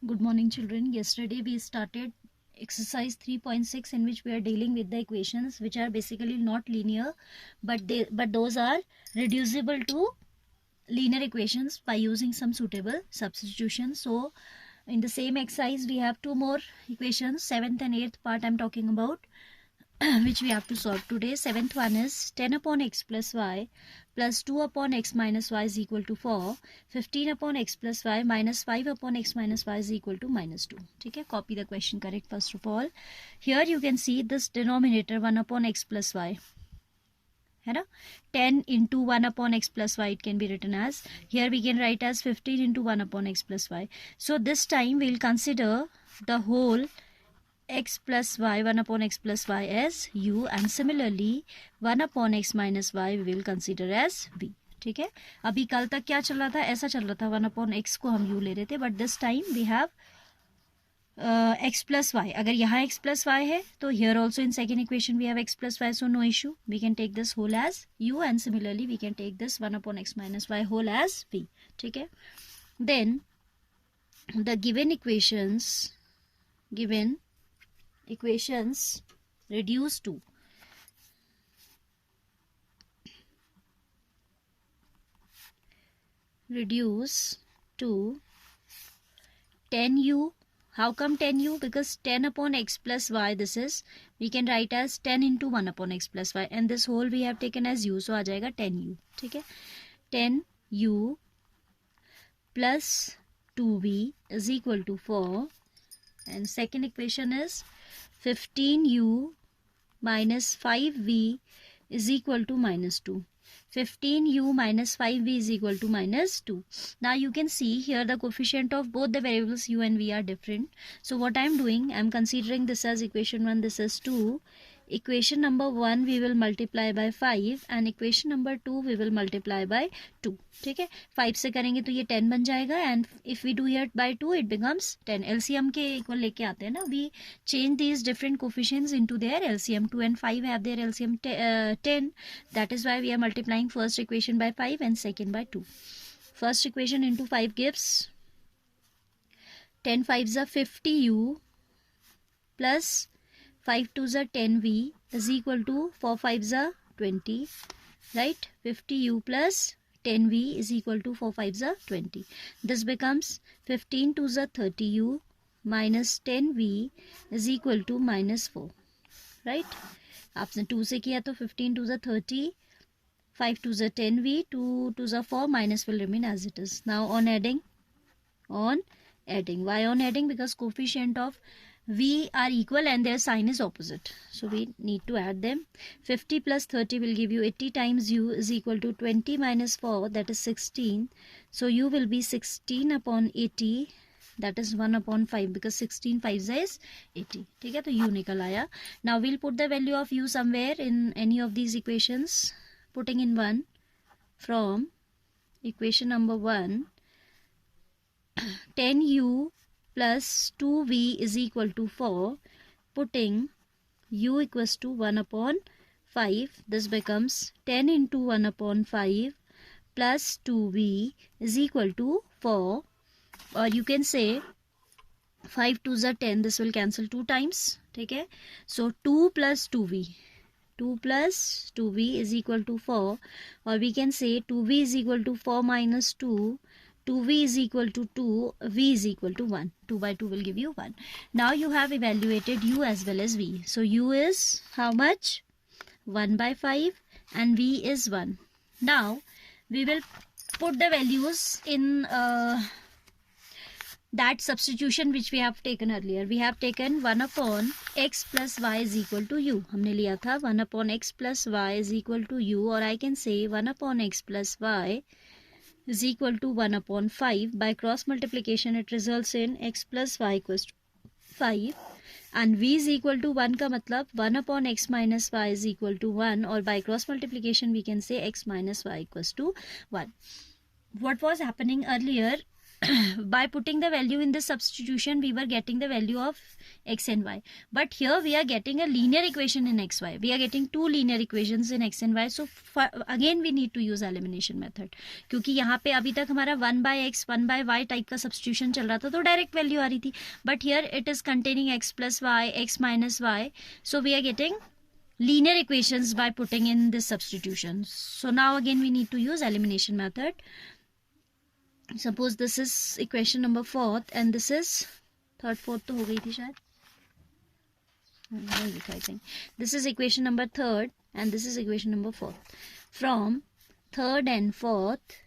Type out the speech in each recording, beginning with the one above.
Good morning, children. Yesterday we started exercise 3.6 in which we are dealing with the equations which are basically not linear, but those are reducible to linear equations by using some suitable substitution. So in the same exercise we have two more equations, 7th and 8th part I'm talking about, which we have to solve today. 7th one is 10 upon x plus y plus 2 upon x minus y is equal to 4. 15 upon x plus y minus 5 upon x minus y is equal to minus 2. ठीक है, copy the question correct first of all. Here you can see this denominator 1 upon x plus y, है ना, 10 into 1 upon x plus y it can be written as. Here we can write as 15 into 1 upon x plus y. So this time we will consider the whole x plus y, 1 upon x plus y as u, and similarly 1 upon x minus y we will consider as v. ठीक है, अभी कल तक क्या चल रहा था, ऐसा चल रहा था 1 upon x को हम u ले रहे थे, but this time we have x plus y. अगर यहाँ x plus y है तो here also in second equation we have x plus y, so no issue, we can take this whole as u, and similarly we can take this 1 upon x minus y whole as v. ठीक है, then the given equations reduce to reduce to 10u. How come 10u? Because 10 upon x plus y, this is, we can write as 10 into 1 upon x plus y, and this whole we have taken as u, so आ जाएगा 10u. ठीक है, 10u plus 2v is equal to 4, and second equation is 15u minus 5v is equal to minus 2. 15u minus 5v is equal to minus 2. Now you can see here the coefficient of both the variables u and v are different. So what I am doing, I am considering this as equation 1, this is 2. Equation number 1 we will multiply by 5 and equation number 2 we will multiply by 2. ठीक है, 5 से करेंगे तो ये 10 बन जाएगा, and if we do here by 2 it becomes 10. LCM के equal लेके आते हैं ना, we change these different coefficients into their LCM. 2 and 5 have their LCM 10. That is why we are multiplying first equation by 5 and second by 2. First equation into 5 gives 10 5s are 50u plus 5 2s are 10v is equal to 4 5s are 20, right? 50u plus 10v is equal to 4 5s are 20. This becomes 15 2s are 30u minus 10v is equal to minus 4, right? आपने 2 से किया तो 15 2s are 30, 5 2s are 10v, 2 2s are 4, minus will remain as it is. Now on adding, why on adding? Because coefficient of v are equal and their sign is opposite, so we need to add them. 50 plus 30 will give you 80 times u is equal to 20 minus 4, that is 16. So u will be 16 upon 80, that is 1 upon 5, because 16 5 is 80. ठीक है, तो u निकल आया. Now we'll put the value of u somewhere in any of these equations. Putting in 1 from equation number 1, 10u plus 2v is equal to 4, putting u equals to 1 upon 5. This becomes 10 into 1 upon 5 plus 2v is equal to 4, or you can say 5 2s are 10, this will cancel 2 times. ठीक है, so 2 plus 2v is equal to 4, or we can say 2v is equal to 4 minus 2, 2v is equal to 2, v is equal to 1. 2 by 2 will give you 1. Now you have evaluated u as well as v. So u is how much? 1 by 5 and v is 1. Now we will put the values in that substitution which we have taken earlier. We have taken 1 upon x plus y is equal to u. हमने लिया था 1 upon x plus y is equal to u, or I can say 1 upon x plus y is equal to 1 upon 5. By cross multiplication it results in x plus y equals to 5, and v is equal to 1 का मतलब 1 upon x minus y is equal to 1, or by cross multiplication we can say x minus y equals to 1. What was happening earlier, by putting the value in this substitution we were getting the value of x and y, but here we are getting a linear equation in xy. We are getting two linear equations in x and y, so again we need to use elimination method, क्योंकि यहाँ पे अभी तक हमारा 1/x 1/y type का substitution चल रहा था तो डायरेक्ट वैल्यू आ रही थी, but here it is containing x plus y, x minus y, so we are getting linear equations by putting in this substitution. So now again we need to use elimination method. Suppose this is equation number 4th and this is 3rd 4th तो हो गई थी शायद, I think this is equation number 3rd and this is equation number 4th. From 3rd and 4th,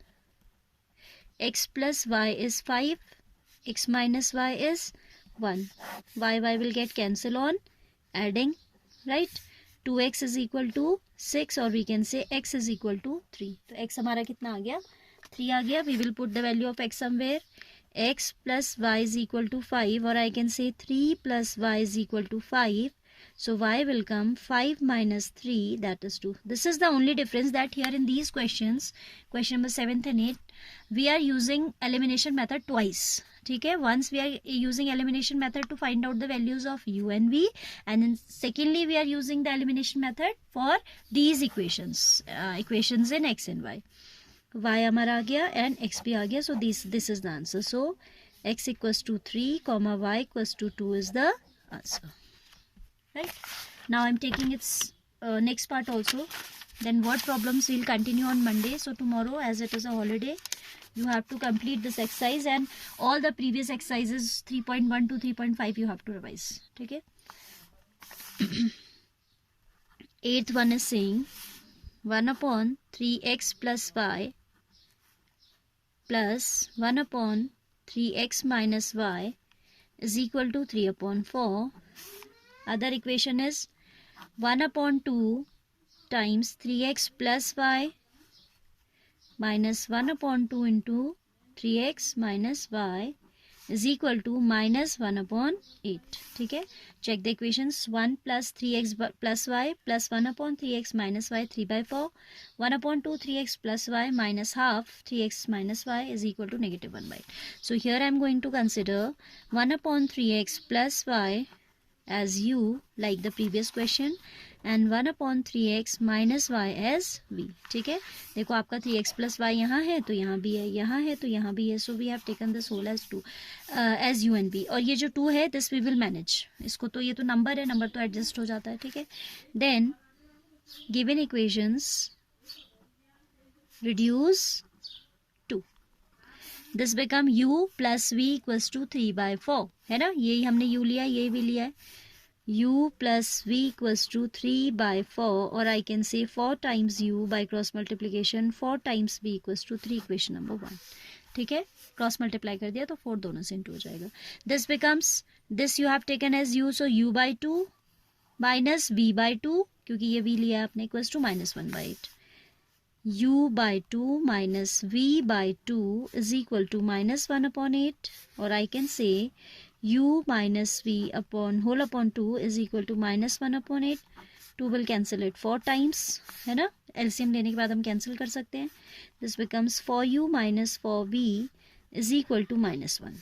x plus y is 5, x minus y is 1, y will get cancel on adding, right? 2x is equal to 6 or we can say x is equal to 3. तो x हमारा कितना आ गया, 3 आ गया. We will put the value of x somewhere. X plus y is equal to 5, or I can say 3 plus y is equal to 5. So y will come 5 minus 3, that is 2. This is the only difference, that here in these questions, question number 7th and 8th, we are using elimination method twice. ठीक है, once we are using elimination method to find out the values of u and v, and then secondly we are using the elimination method for these equations, equations in x and y. y हमारा आ गया and x भी आ गया, so this is the answer. So x equals to 3 comma y equals to 2 is the answer, right? Now I'm taking its next part also. Then word problems will continue on Monday. So tomorrow, as it is a holiday, you have to complete this exercise and all the previous exercises 3.1 to 3.5 you have to revise. Okay. 8th one is saying 1 upon 3x plus y plus 1 upon 3x minus y is equal to 3 upon 4. Other equation is 1 upon 2 times 3x plus y minus 1 upon 2 into 3x minus y is equal to minus 1 upon 8. ठीक है, check the equations. 1 plus 3x plus y plus 1 upon 3x minus y 3/4. 1 upon 2 3x plus y minus half 3x minus y is equal to negative 1/8. So here I am going to consider 1 upon 3x plus y as u like the previous question and 1 upon 3x minus y as v. ठीक है, देखो आपका 3x plus y यहाँ है तो यहाँ भी है, यहाँ है तो यहाँ भी है. So we have taken this whole as 2 as u and v. और ये जो 2 है this we will manage. इसको तो ये तो नंबर है, नंबर तो एडजस्ट हो जाता है. ठीक है, then given equations reduce to this become u plus v equals to 3/4 है ना. यही हमने u लिया, ये भी लिया है. u plus v equals to 3/4, or I can say 4 times u by cross multiplication 4 times v equals to 3, equation number 1. ठीक है, क्रॉस मल्टीप्लाई कर दिया तो 4 दोनों से इंटू हो जाएगा. This becomes, this you have taken as u, so u/2 minus v/2, क्योंकि ये v लिया आपने, equals to -1/8. u/2 minus v/2 is equal to -1/8, or I can say u minus v upon whole upon 2 is equal to -1/8. 2 will cancel it 4 times, है ना. LCM लेने के बाद हम कैंसिल कर सकते हैं. This becomes 4u minus 4v is equal to -1.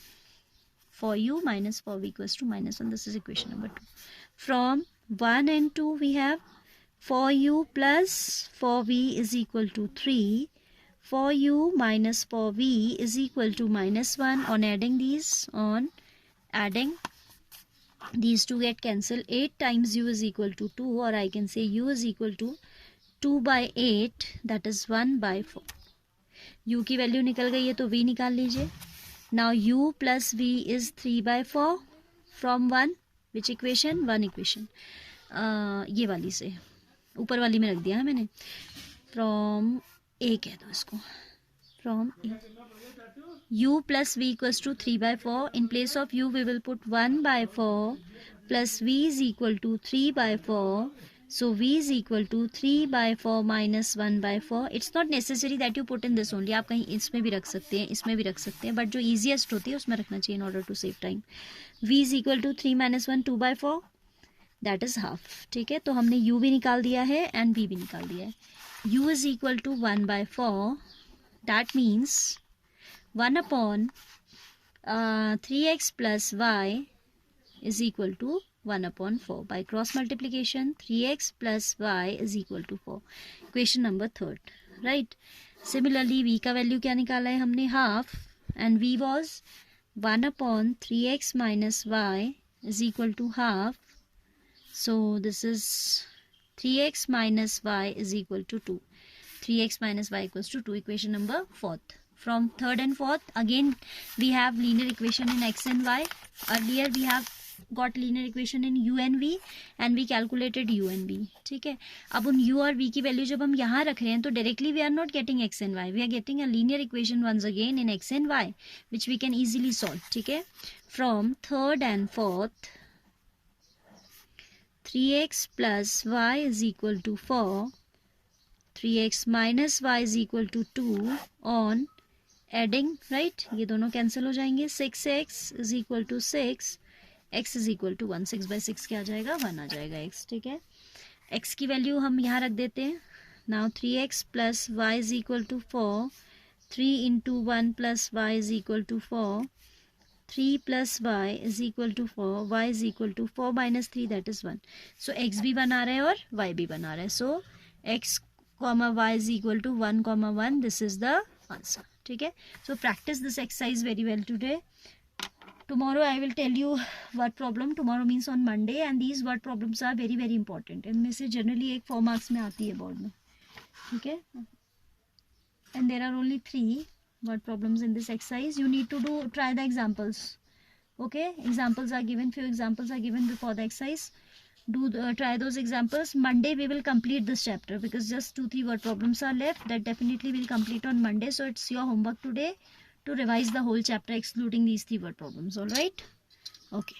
4u minus 4v equals to -1. This is equation number 2. From 1 and 2 we have 4u plus 4v is equal to 3. 4u minus 4v is equal to -1. On adding these, these two get cancelled. 8 times u is equal to 2, or I can say u is equal to 2/8, that is 1/4. u की value निकल गई है तो v निकाल लीजिए. Now u plus v is 3/4 from 1, which equation? 1 equation. ये वाली से, ऊपर वाली में रख दिया है मैंने. From a कह दो इसको, from a. u plus v equals to 3/4. In place of u we will put 1/4 plus v is equal to 3/4. So v is equal to 3/4 minus 1/4. It's not necessary that you put in this only. आप कहीं इसमें भी रख सकते हैं, इसमें भी रख सकते हैं, बट जो easiest होती है उसमें रखना चाहिए in order to save time. v is equal to 3 minus 1 2/4, that is half. ठीक है, तो हमने u भी निकाल दिया है and v भी निकाल दिया है. u is equal to 1/4. That means 1 upon 3x plus y is equal to 1 upon 4. By cross multiplication, 3x plus y is equal to 4. Equation number third, right? Similarly, v का value क्या निकाला है हमने? half, and v was 1 upon 3x minus y is equal to half. So this is 3x minus y is equal to 2. 3x minus y equals to 2. Equation number fourth. From third and fourth, again we have linear equation in x and y. Earlier we have got linear equation in u and v and we calculated u and v. ठीक है, अब उन u और v की value जब हम यहाँ रख रहे हैं तो directly we are not getting x and y, we are getting a linear equation once again in x and y which we can easily solve. ठीक है, from third and fourth, 3x plus y is equal to 4, 3x minus y is equal to 2 on adding, right? ये दोनों cancel हो जाएंगे. 6x is equal to 6, x is equal to 1. 6 by 6 क्या आ जाएगा? 1 आ जाएगा x. ठीक है, x की वैल्यू हम यहाँ रख देते हैं. Now 3x plus y is equal to 4, 3 into 1 plus y is equal to 4, 3 plus y is equal to 4, y is equal to 4 minus 3, that is 1. So x भी 1 आ रहा है और y भी 1 आ रहा है. So x comma y is equal to 1 comma 1. This is the answer. ठीक है, so practice this exercise very well today. Tomorrow I will tell you word problem. Tomorrow means on Monday, and these word problems are very very important. इनमें से generally एक 4 marks में आती है board में. ठीक है, and there are only 3 word problems in this exercise. You need to try the examples. Okay, examples are given, few examples are given before the exercise. Try those examples. Monday we will complete this chapter because just 2-3 word problems are left. That definitely will complete on Monday. So it's your homework today to revise the whole chapter excluding these 3 word problems. All right, okay.